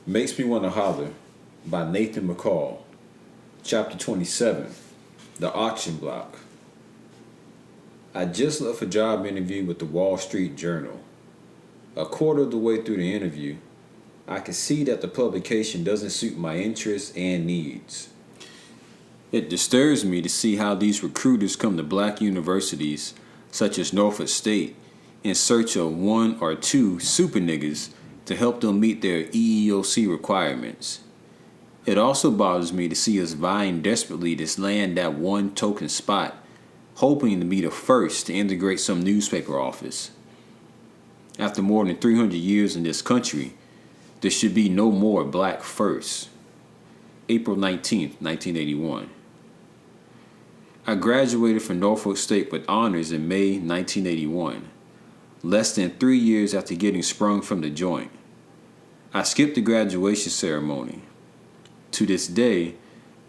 Makes Me Want to Holler by Nathan McCall. Chapter 27 The Auction Block. I just left a job interview with the Wall Street Journal. A quarter of the way through the interview, I could see that the publication doesn't suit my interests and needs. It disturbs me to see how these recruiters come to black universities, such as Norfolk State, in search of one or two super niggas to help them meet their EEOC requirements. It also bothers me to see us vying desperately to land that one token spot, hoping to be the first to integrate some newspaper office. After more than 300 years in this country, there should be no more black firsts. April 19th, 1981. I graduated from Norfolk State with honors in May 1981, less than 3 years after getting sprung from the joint. I skipped the graduation ceremony. To this day,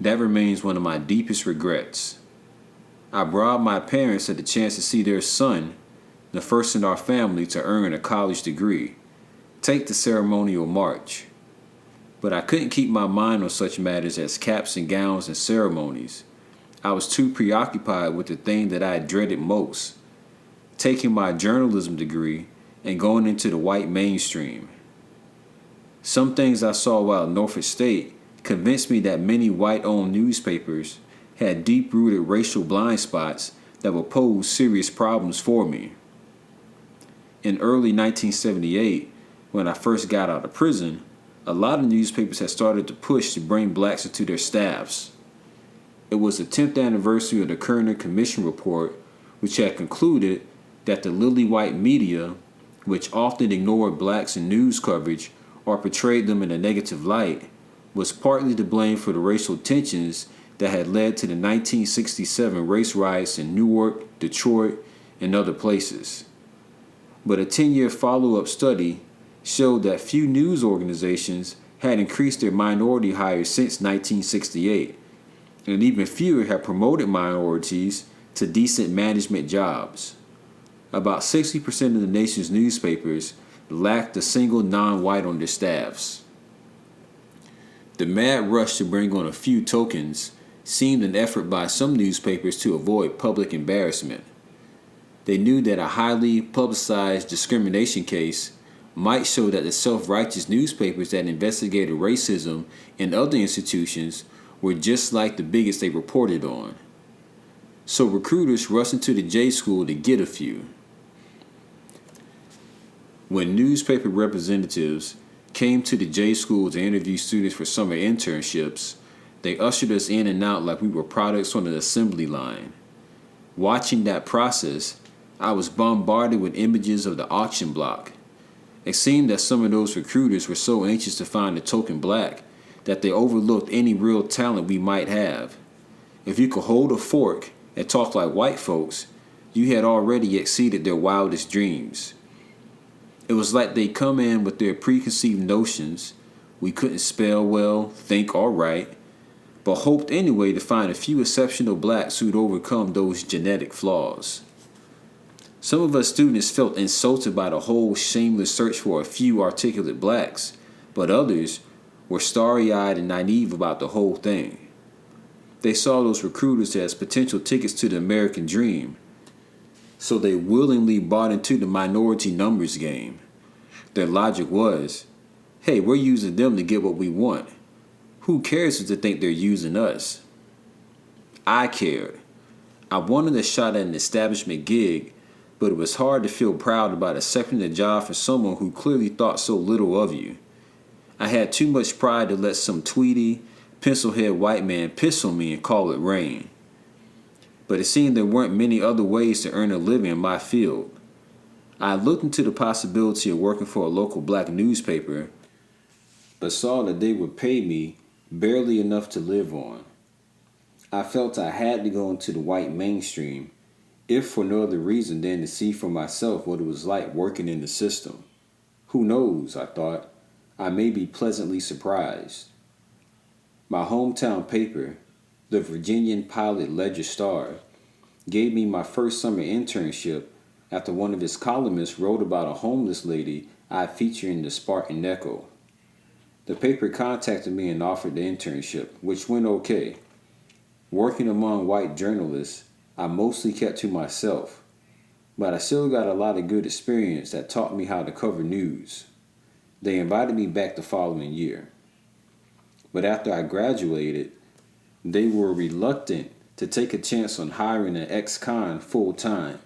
that remains one of my deepest regrets. I bribed my parents at the chance to see their son, the first in our family to earn a college degree, take the ceremonial march. But I couldn't keep my mind on such matters as caps and gowns and ceremonies. I was too preoccupied with the thing that I dreaded most, taking my journalism degree and going into the white mainstream. Some things I saw while at Norfolk State convinced me that many white-owned newspapers had deep-rooted racial blind spots that would pose serious problems for me. In early 1978, when I first got out of prison, a lot of newspapers had started to push to bring blacks into their staffs. It was the 10th anniversary of the Kerner Commission report, which had concluded that the lily white media, which often ignored blacks in news coverage or portrayed them in a negative light, was partly to blame for the racial tensions that had led to the 1967 race riots in Newark, Detroit, and other places. But a 10-year follow-up study showed that few news organizations had increased their minority hires since 1968, and even fewer had promoted minorities to decent management jobs. About 60% of the nation's newspapers lacked a single non-white on their staffs. The mad rush to bring on a few tokens seemed an effort by some newspapers to avoid public embarrassment. They knew that a highly publicized discrimination case might show that the self-righteous newspapers that investigated racism in other institutions were just like the bigots they reported on. So recruiters rushed into the J School to get a few. When newspaper representatives came to the J School to interview students for summer internships, they ushered us in and out like we were products on an assembly line. Watching that process, I was bombarded with images of the auction block. It seemed that some of those recruiters were so anxious to find a token black that they overlooked any real talent we might have. If you could hold a fork and talk like white folks, you had already exceeded their wildest dreams. It was like they come in with their preconceived notions. We couldn't spell well, think, or write, but hoped anyway to find a few exceptional blacks who'd overcome those genetic flaws. Some of us students felt insulted by the whole shameless search for a few articulate blacks, but others were starry-eyed and naive about the whole thing. They saw those recruiters as potential tickets to the American dream, so they willingly bought into the minority numbers game. Their logic was, hey, we're using them to get what we want. Who cares if they think they're using us? I cared. I wanted a shot at an establishment gig, but it was hard to feel proud about accepting a job for someone who clearly thought so little of you. I had too much pride to let some tweedy, pencil-head white man piss on me and call it rain. But it seemed there weren't many other ways to earn a living in my field. I looked into the possibility of working for a local black newspaper, but saw that they would pay me barely enough to live on. I felt I had to go into the white mainstream, if for no other reason than to see for myself what it was like working in the system. Who knows, I thought. I may be pleasantly surprised. My hometown paper, the Virginian Pilot Ledger-Star, gave me my first summer internship after one of its columnists wrote about a homeless lady I featured in the Spartan Echo. The paper contacted me and offered the internship, which went okay. Working among white journalists, I mostly kept to myself, but I still got a lot of good experience that taught me how to cover news. They invited me back the following year. But after I graduated, they were reluctant to take a chance on hiring an ex-con full-time.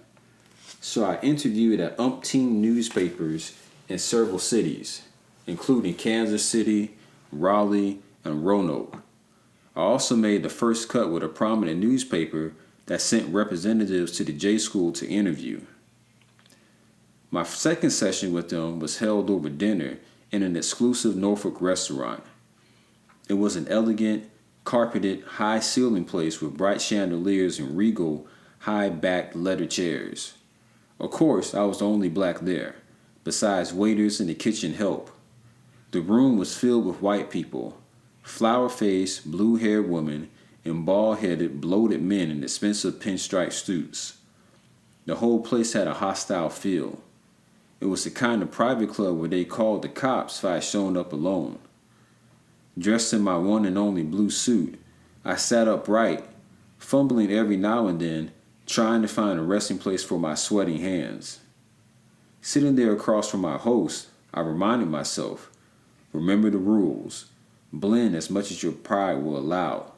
So I interviewed at umpteen newspapers in several cities, including Kansas City, Raleigh, and Roanoke. I also made the first cut with a prominent newspaper that sent representatives to the J School to interview. My second session with them was held over dinner in an exclusive Norfolk restaurant. It was an elegant, carpeted, high-ceiling place with bright chandeliers and regal, high-backed leather chairs. Of course, I was the only black there, besides waiters and the kitchen help. The room was filled with white people, flower-faced, blue-haired women, and bald-headed, bloated men in expensive pinstripe suits. The whole place had a hostile feel. It was the kind of private club where they called the cops if I had shown up alone. Dressed in my one and only blue suit, I sat upright, fumbling every now and then, trying to find a resting place for my sweating hands. Sitting there across from my host, I reminded myself, remember the rules. Blend as much as your pride will allow.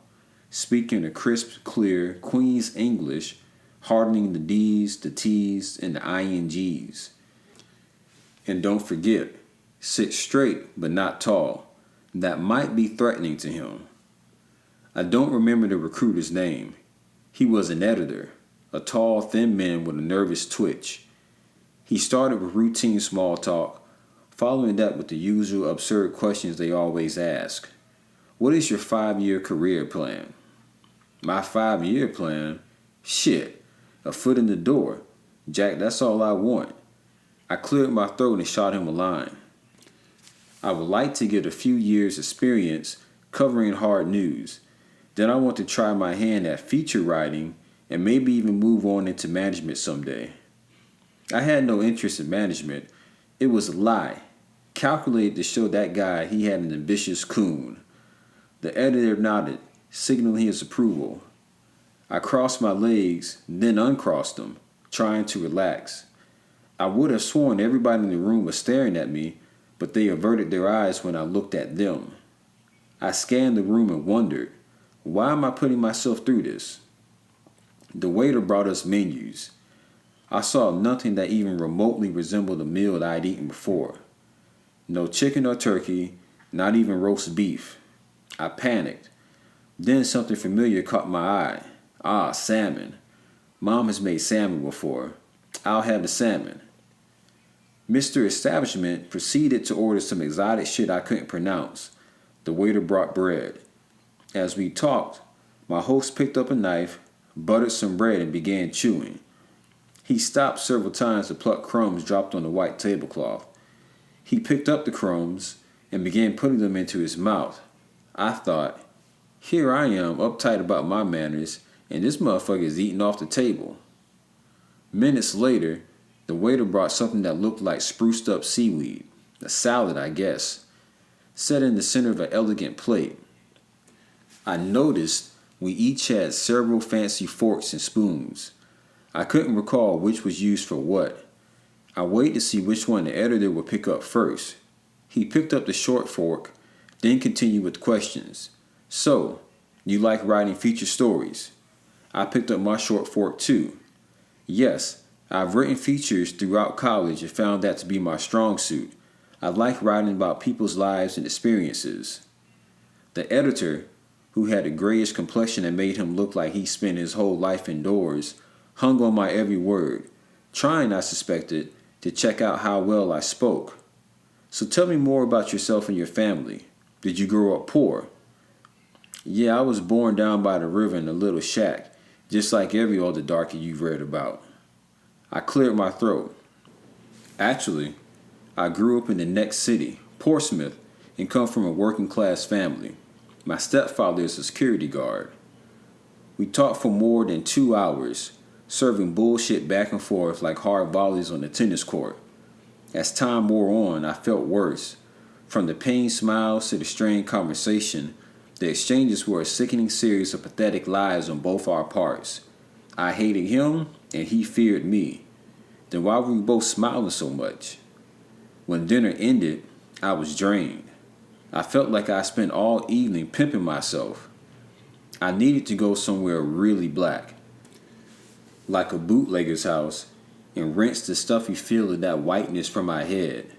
Speak in a crisp, clear, Queen's English, hardening the D's, the T's, and the INGs. And don't forget, sit straight but not tall. That might be threatening to him. I don't remember the recruiter's name. He was an editor, a tall, thin man with a nervous twitch. He started with routine small talk, following that with the usual absurd questions they always ask. What is your 5-year career plan? My 5-year plan? Shit, a foot in the door. Jack, that's all I want. I cleared my throat and shot him a line. I would like to get a few years' experience covering hard news. Then I want to try my hand at feature writing and maybe even move on into management someday. I had no interest in management. It was a lie, calculated to show that guy he had an ambitious coon. The editor nodded, signaling his approval. I crossed my legs, then uncrossed them, trying to relax. I would have sworn everybody in the room was staring at me, but they averted their eyes when I looked at them. I scanned the room and wondered, why am I putting myself through this? The waiter brought us menus. I saw nothing that even remotely resembled a meal that I'd eaten before. No chicken or turkey, not even roast beef. I panicked. Then something familiar caught my eye. Ah, salmon. Mom has made salmon before. I'll have the salmon. Mr. Establishment proceeded to order some exotic shit I couldn't pronounce. The waiter brought bread. As we talked, my host picked up a knife, buttered some bread, and began chewing. He stopped several times to pluck crumbs dropped on the white tablecloth. He picked up the crumbs and began putting them into his mouth. I thought, here I am uptight about my manners, and this motherfucker is eating off the table. Minutes later, the waiter brought something that looked like spruced up seaweed, a salad, I guess, set in the center of an elegant plate. I noticed we each had several fancy forks and spoons. I couldn't recall which was used for what. I waited to see which one the editor would pick up first. He picked up the short fork, then continued with questions. So, you like writing feature stories? I picked up my short fork too. Yes, I've written features throughout college and found that to be my strong suit. I like writing about people's lives and experiences. The editor, who had a grayish complexion that made him look like he spent his whole life indoors, hung on my every word, trying, I suspected, to check out how well I spoke. So tell me more about yourself and your family. Did you grow up poor? Yeah, I was born down by the river in a little shack, just like every other darky you've read about. I cleared my throat. Actually, I grew up in the next city, Portsmouth, and come from a working class family. My stepfather is a security guard. We talked for more than 2 hours, serving bullshit back and forth like hard volleys on the tennis court. As time wore on, I felt worse. From the pained smiles to the strained conversation, the exchanges were a sickening series of pathetic lies on both our parts. I hated him, and he feared me. Then why were we both smiling so much? When dinner ended, I was drained. I felt like I spent all evening pimping myself. I needed to go somewhere really black, like a bootlegger's house, and rinse the stuffy feel of that whiteness from my head.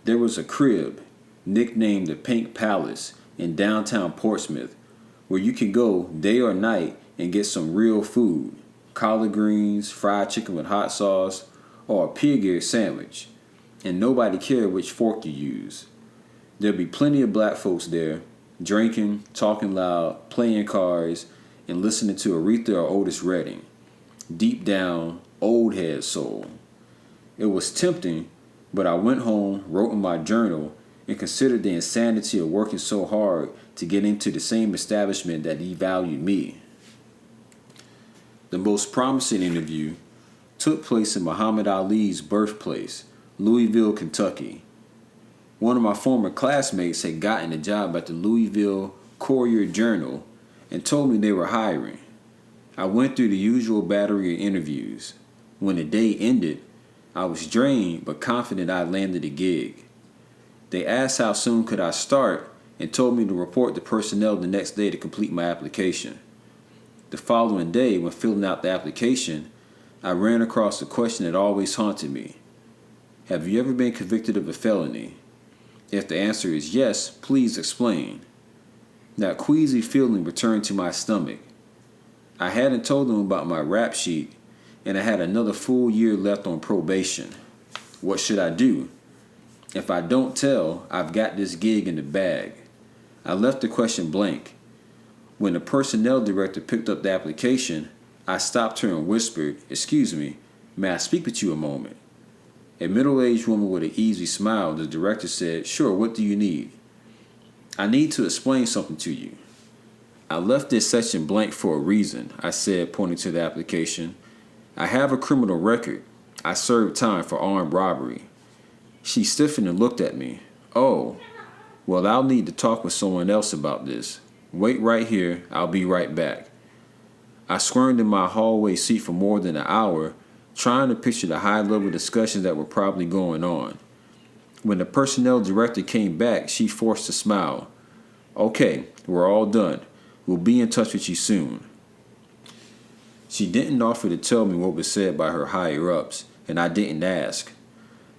There was a crib, nicknamed the Pink Palace, in downtown Portsmouth, where you could go day or night and get some real food, collard greens, fried chicken with hot sauce, or a pig-ear sandwich, and nobody cared which fork you use. There'd be plenty of black folks there, drinking, talking loud, playing cards, and listening to Aretha or Otis Redding. Deep down, old head soul. It was tempting, but I went home, wrote in my journal, and considered the insanity of working so hard to get into the same establishment that devalued me. The most promising interview took place in Muhammad Ali's birthplace, Louisville, Kentucky. One of my former classmates had gotten a job at the Louisville Courier-Journal and told me they were hiring. I went through the usual battery of interviews. When the day ended, I was drained but confident I landed a gig. They asked how soon could I start and told me to report to personnel the next day to complete my application. The following day, when filling out the application, I ran across a question that always haunted me. Have you ever been convicted of a felony? If the answer is yes, please explain. That queasy feeling returned to my stomach. I hadn't told them about my rap sheet, and I had another full year left on probation. What should I do? If I don't tell, I've got this gig in the bag. I left the question blank. When the personnel director picked up the application, I stopped her and whispered, "Excuse me, may I speak with you a moment?" A middle-aged woman with an easy smile, the director said, "Sure, what do you need?" "I need to explain something to you." "I left this section blank for a reason," I said, pointing to the application. "I have a criminal record. I served time for armed robbery." She stiffened and looked at me. "Oh, well, I'll need to talk with someone else about this. Wait right here. I'll be right back." I squirmed in my hallway seat for more than an hour, trying to picture the high-level discussions that were probably going on. When the personnel director came back, she forced a smile. "Okay, we're all done. We'll be in touch with you soon." She didn't offer to tell me what was said by her higher-ups, and I didn't ask.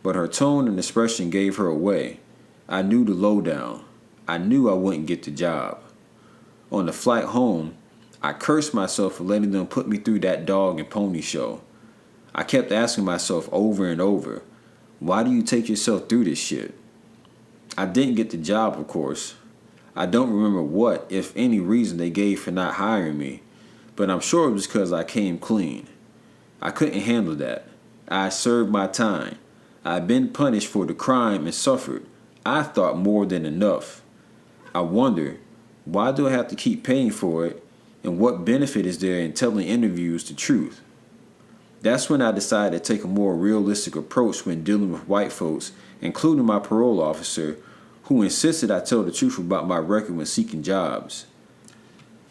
But her tone and expression gave her away. I knew the lowdown. I knew I wouldn't get the job. On the flight home, I cursed myself for letting them put me through that dog and pony show. I kept asking myself over and over, why do you take yourself through this shit? I didn't get the job, of course. I don't remember what, if any, reason they gave for not hiring me, but I'm sure it was because I came clean. I couldn't handle that. I served my time. I'd been punished for the crime and suffered, I thought, more than enough. I wonder, why do I have to keep paying for it, and what benefit is there in telling interviews the truth? That's when I decided to take a more realistic approach when dealing with white folks, including my parole officer, who insisted I tell the truth about my record when seeking jobs.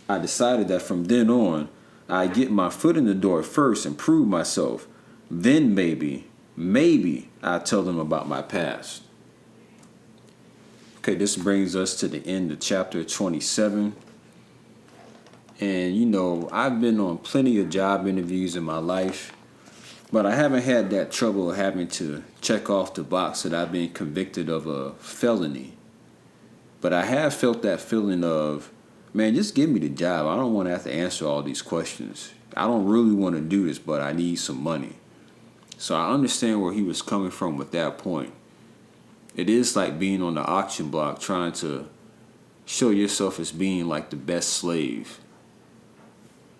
I decided that from then on, I'd get my foot in the door first and prove myself. Then maybe I'd tell them about my past. Okay, this brings us to the end of chapter 27. And I've been on plenty of job interviews in my life, but I haven't had that trouble of having to check off the box that I've been convicted of a felony. But I have felt that feeling of, man, just give me the job. I don't want to have to answer all these questions. I don't really want to do this, but I need some money. So I understand where he was coming from with that point. It is like being on the auction block trying to show yourself as being like the best slave.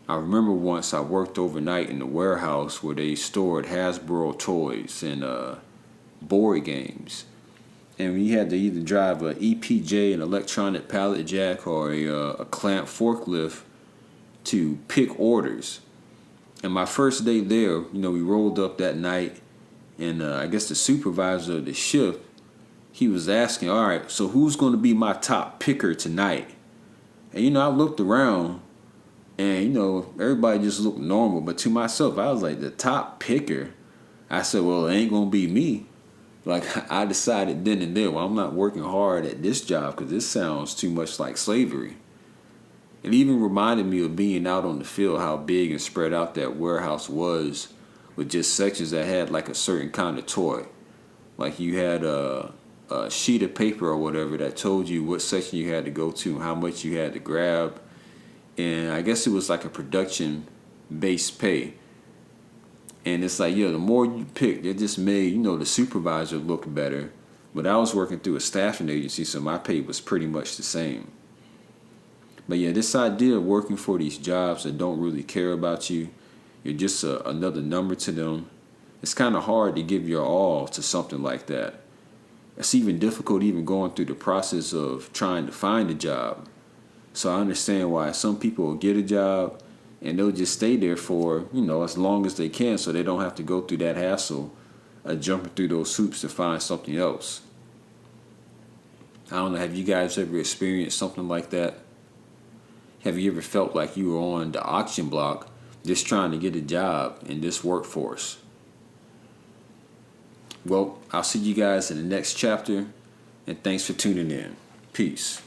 I remember once I worked overnight in the warehouse where they stored Hasbro toys and board games. And we had to either drive an EPJ, an electronic pallet jack, or a clamp forklift to pick orders. And my first day there, we rolled up that night, and I guess the supervisor of the shift he was asking, all right, so who's going to be my top picker tonight? And, I looked around and, everybody just looked normal. But to myself, I was like, the top picker? I said, well, it ain't going to be me. Like, I decided then and there, well, I'm not working hard at this job because this sounds too much like slavery. It even reminded me of being out on the field, how big and spread out that warehouse was with just sections that had like a certain kind of toy. Like you had a sheet of paper or whatever that told you what section you had to go to and how much you had to grab. And I guess it was like a production-based pay. And it's like, the more you pick, it just made, the supervisor look better. But I was working through a staffing agency, so my pay was pretty much the same. But this idea of working for these jobs that don't really care about you, you're just another number to them. It's kind of hard to give your all to something like that. It's even difficult even going through the process of trying to find a job. So I understand why some people will get a job and they'll just stay there for, as long as they can so they don't have to go through that hassle of jumping through those hoops to find something else. I don't know, have you guys ever experienced something like that? Have you ever felt like you were on the auction block just trying to get a job in this workforce? Well, I'll see you guys in the next chapter, and thanks for tuning in. Peace.